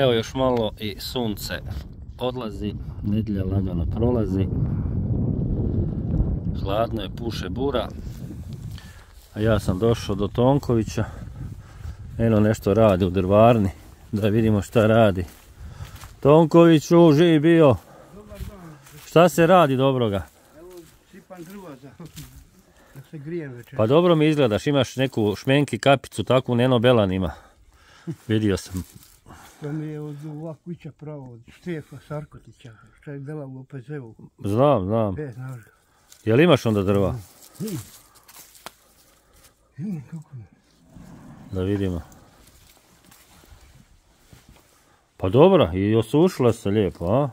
Evo još malo i sunce odlazi, nedjelja lagano prolazi. Hladno je, puše bura. A ja sam došao do Tonkovića. Eno nešto radi u drvarni. Da vidimo šta radi. Tonkoviću, živi bio. Dobar dan. Šta se radi dobroga? Evo sipam drva da se grijem večer. Pa dobro mi izgledaš, imaš neku šmenki kapicu, takvu Neno Belan ima. Vidio sam. To mi je od ovak kuća pravo, od Štefa Sarkotića, što je dela u OPZ-u. Znam. Znaš ga. Jel imaš onda drva? Ima kako ne. Da vidimo. Pa dobro, i osušila se lijepo, a?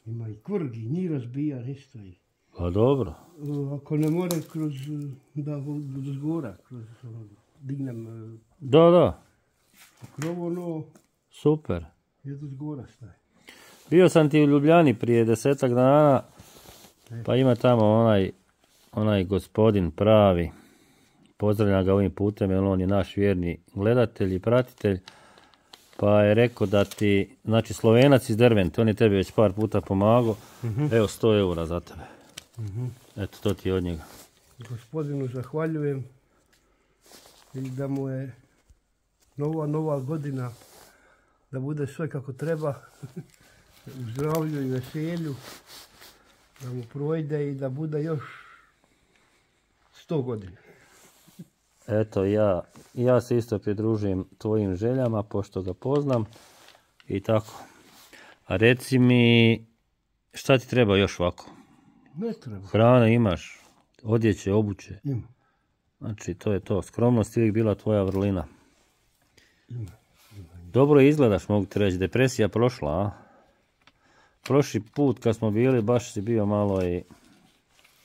Ima i kvrgi, ni razbija, ništa. Pa dobro. Ako ne more kroz, da zgora, kroz, dignem Da. krov, ono, Super. je do zgora staje. Bio sam ti u Ljubljani prije 10 dana, pa ima tamo onaj gospodin pravi. Pozdravljam ga ovim putem, jer on je naš vjerni gledatelj i pratitelj. Pa je rekao da ti, znači Slovenac iz Dervente, on je tebi već par puta pomagao. Evo 100 eura za tebe. Eto, to ti je od njega. Gospodinu zahvaljujem i da mu je nova godina, da bude sve kako treba, u zdravlju i veselju, da mu projde i da bude još 100 godina. Eto, ja se isto pridružujem tvojim željama, pošto ga poznam i tako. A reci mi, šta ti treba još ovako? Ne treba. Hrane imaš, odjeće, obuće. Ima. Znači, to je to. Skromnost je uvijek bila tvoja vrlina. Ima. Dobro izgledaš, mogu ti reći. Depresija prošla, a? Prošli put kad smo bili, baš si bio malo i...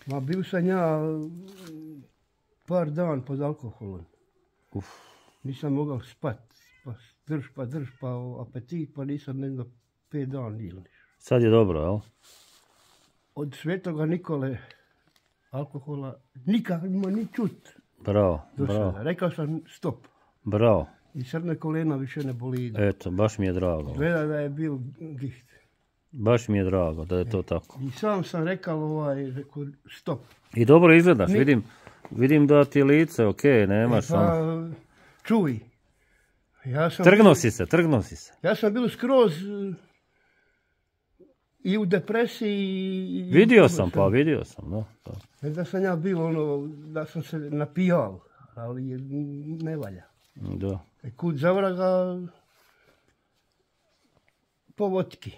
Ma bio sam ja par dan pod alkoholom. Nisam mogao spat. Pa drž, pa apetit, pa nisam ne znam 5 dana ili. Sad je dobro, jel? Od Svetoga Nikole alkohola nikad ima ni čut. Bravo. Rekao sam stop. Bravo. I srne kolena više ne boli. Eto, baš mi je drago. Gleda da je bil giht. Baš mi je drago da je to tako. I sam sam rekao rekao stop. I dobro izgledaš, vidim da ti je lice, okej, nemaš Čuj. Trgnuo si se. Ja sam bil skroz i u depresiji. Vidio sam, da. Da sam ja bil da sam se napijao, ali ne valja. Da. Kud zavraga po vodki.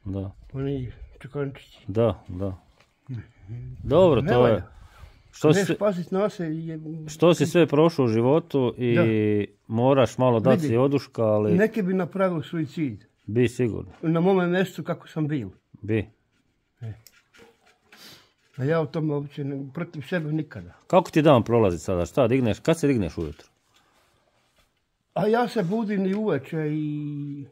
Da. Oni čekančići. Da. Dobro, ne to valja. je. Pazit na se. Što si sve prošao u životu i moraš malo dati si oduška, ali... Neki bi napravili suicid. Bi sigurno. Na mome mjestu kako sam bil. Bi. A ja u tome uopće protiv sebe nikada. Kako ti dan prolazi sada? Šta digneš? Kad se digneš ujutro? A ja se budim i uveče i...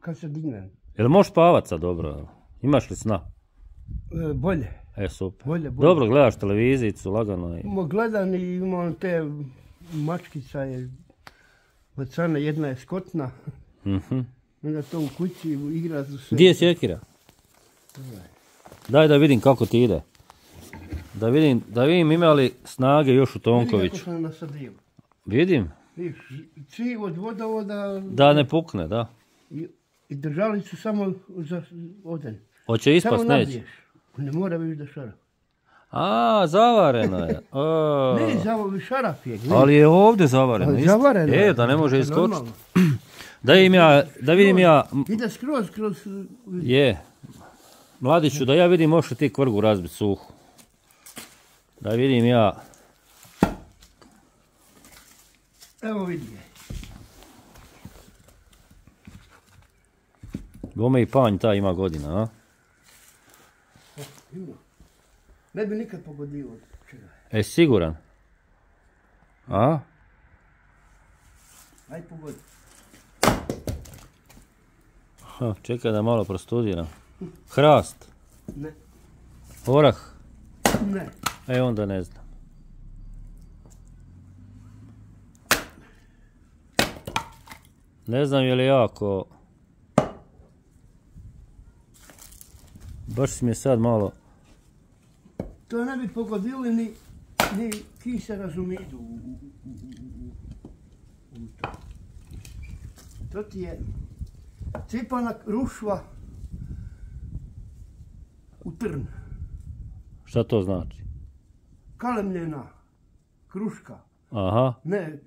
Kad se dignem? Jel možeš spavat sad dobro? Imaš li sna? Bolje. Super. Bolje. Dobro, gledaš televizijicu, lagano. Gledam i imam te mačkica je vacana, jedna je skotna. Onda to u kući igra za sve. Gdje je sjekira? Daj da vidim kako ti ide. Da vidim ima li snage još u Tonkoviću. Vidim kako sam nasadio. Vidim. Civ od vodovoda. Da ne pukne, da. I držali su samo za oden. Hoće ispast neće. Ne mora više da šarap. A, zavareno je. Ne, šarap je. Ali je ovdje zavareno. Zavareno je. Da ne može iskočiti. Da vidim ja... Ide skroz. Je. Mladiću, da ja vidim možeš li ti kvrgu razbiti suhu. Da vidim ja... Evo vidi je. Bome i panj ta ima godina, a? Ima. Ne bi nikad pogodio od čega. Siguran? A? Aj pogodi. Čekaj da malo prostudiram. Hrast? Ne. Orah? Ne. Onda ne znam. Ne znam je li jako... Baš si mi je sad malo... To ne bi pogodili ni kise razumidu u to. To ti je cipana rušva u trn. Šta to znači? Kalemljena kruška. Aha. Ne,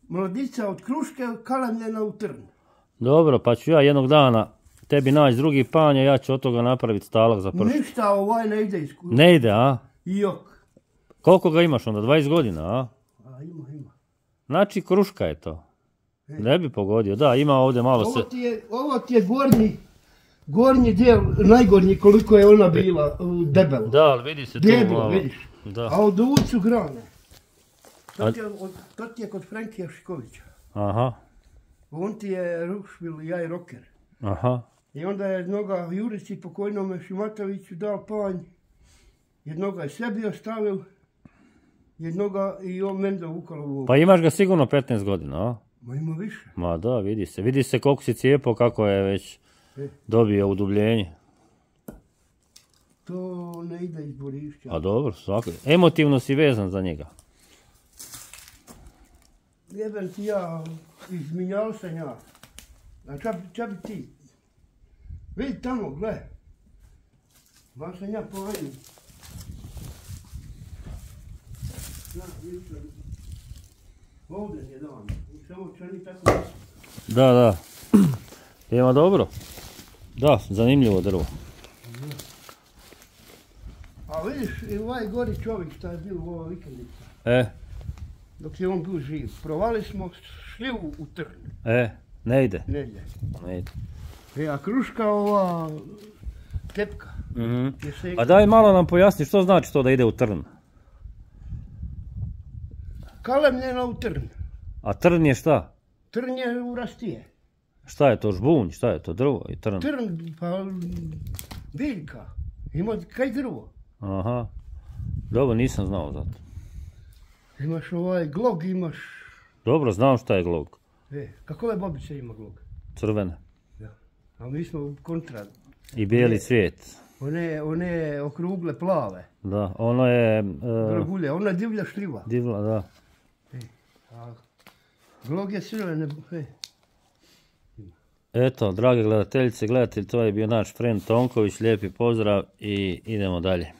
mladica od kruške kalemljena u trn. Dobro, pa ću ja jednog dana tebi naći drugi panj, a ja ću od toga napraviti stalak za pršut. Ništa ovaj ne ide iz kruške. Ne ide, a? Jok. Koliko ga imaš onda? 20 godina, a? A ima. Znači kruška je to. Ne bi pogodio, da, ima ovdje malo se... Ovo ti je gornji dijel, najgornji koliko je ona bila debela. Da, ali vidi se tu debelo, malo. vidiš. Da. A od ovud su grane. To ti je kod Frenkija Šikovića. Aha. On ti je Rušvil, ja i Roker. Aha. I onda je jednoga Jurici pokojnome Šimatoviću dao panj. Jednoga je sebi ostavil. Jednoga i on meni dovukalo u ovo. Pa imaš ga sigurno 15 godina, a? Ma ima više. Ma da, vidi se. Vidi se koliko si cijepao, kako je već dobio udubljenje. To ne ide iz Borišća. A dobro, svako. Emotivno si vezan za njega. Jebem ti ja, izminjao sam ja. A ča bi ti? Vidi tamo, gle. Ba sam ja povedim. Ovdje je dan. Samo čani tako mislim. Da. Ima dobro. Da, zanimljivo drvo. A vidiš, i ovaj gori čovjek šta je bio u ova vikendica. Dok je on bio živ. Provali smo šli u trn. Ne ide. Ne ide. Ne ide. A kruška ova tepka. A daj malo nam pojasni što znači to da ide u trn. Kalemljena u trn. A trn je šta? Trn je u rastije. Šta je to, žbunj, šta je to, drvo i trn? Trn, pa biljka. Ima kaj drvo. Aha. Dobro, nisam znao za to. Imaš ovaj glog, imaš... Dobro, znam šta je glog. Kakove babice ima glog? Crvene. Da. A mi smo kontra. I bijeli cvijet. One okrugle plave. Da, ono je... Dragulje, ona je divlja šljiva. Divla, da. A glog je crvene. Eto, drage gledateljice, gledatelji, to je bio naš friend Tonković, lijepi pozdrav i idemo dalje.